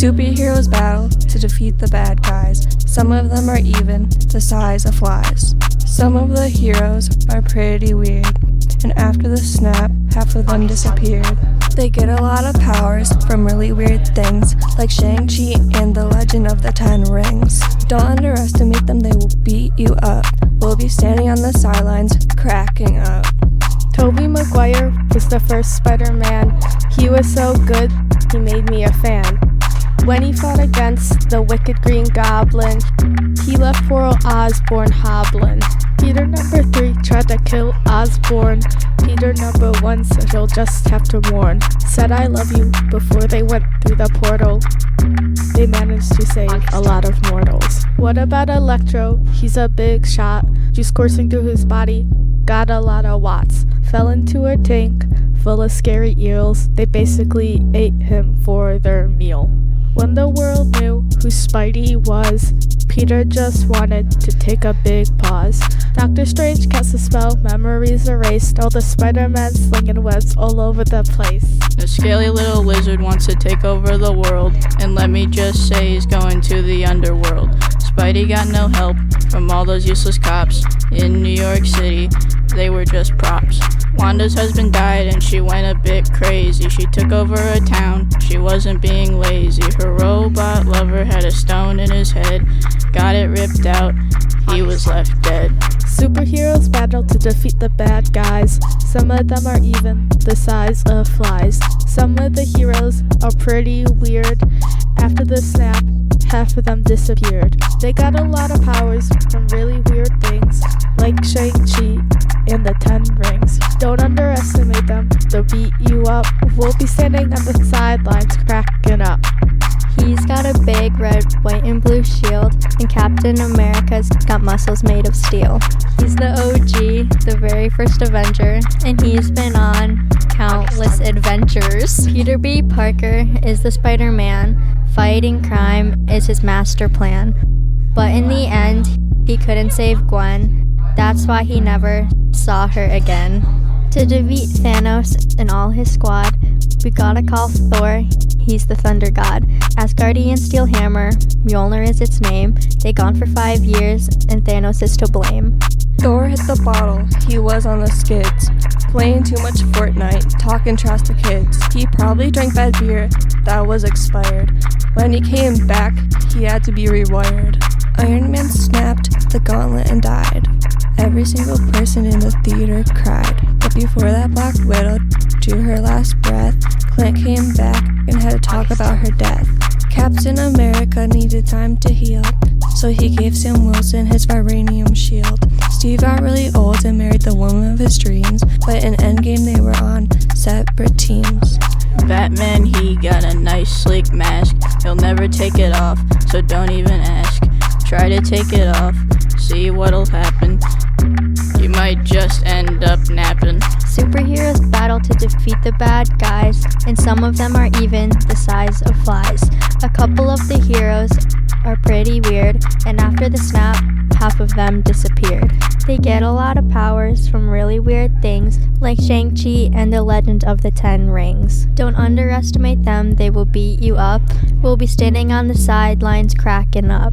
Superheroes battle to defeat the bad guys. Some of them are even the size of flies. Some of the heroes are pretty weird, and after the snap, half of them disappeared. They get a lot of powers from really weird things, like Shang-Chi and the Legend of the Ten Rings. Don't underestimate them, they will beat you up. We'll be standing on the sidelines, cracking up. Tobey Maguire was the first Spider-Man. He was so good, he made me a fan. When he fought against the wicked Green Goblin, he left poor Osborn hobbling. Peter number 3 tried to kill Osborn. Peter number 1 said you'll just have to warn. Said I love you before they went through the portal. They managed to save a lot of mortals. What about Electro? He's a big shot. Juice coursing through his body. Got a lot of watts. Fell into a tank full of scary eels. They basically ate him for their meal. When the world knew who Spidey was, Peter just wanted to take a big pause. Doctor Strange casts a spell, memories erased. All the Spider-Man slinging webs all over the place. The scaly little lizard wants to take over the world, and let me just say he's going to the underworld. Spidey got no help from all those useless cops in New York City. They were just props. Wanda's husband died and she went a bit crazy. She took over a town, she wasn't being lazy. Her robot lover had a stone in his head. Got it ripped out, he was left dead. Superheroes battle to defeat the bad guys. Some of them are even the size of flies. Some of the heroes are pretty weird. After the snap, half of them disappeared. They got a lot of powers from really weird things, like Shang-Chi and the Ten Rings. Don't underestimate them, they'll beat you up. We'll be standing on the sidelines cracking up. He's got a big red, white, and blue shield, and Captain America's got muscles made of steel. He's the OG, the very first Avenger, and he's been on countless adventures. Peter B. Parker is the Spider-Man. Fighting crime is his master plan. But in the end, he couldn't save Gwen. That's why he never saw her again. To defeat Thanos and all his squad, we gotta call Thor. He's the thunder god. Asgardian steel hammer, Mjolnir is its name. They gone for 5 years, and Thanos is to blame. Thor hit the bottle, he was on the skids. Playing too much Fortnite, talking trash to kids. He probably drank bad beer that was expired. When he came back, he had to be rewired. Iron Man snapped the gauntlet and died. Every single person in the theater cried. But before that, Black Widow drew her last breath. Clint came back and had to talk about her death. Captain America needed time to heal, so he gave Sam Wilson his vibranium shield. Steve got really old and married the woman of his dreams, but in Endgame they were on separate teams. Batman, he got a nice sleek mask. He'll never take it off, so don't even ask. Try to take it off, see what'll happen. You might just end up napping. Superheroes battle to defeat the bad guys, and some of them are even the size of flies. A couple of the heroes are pretty weird, and after the snap, half of them disappeared. They get a lot of powers from really weird things, like Shang-Chi and the Legend of the Ten Rings. Don't underestimate them, they will beat you up. We'll be standing on the sidelines cracking up.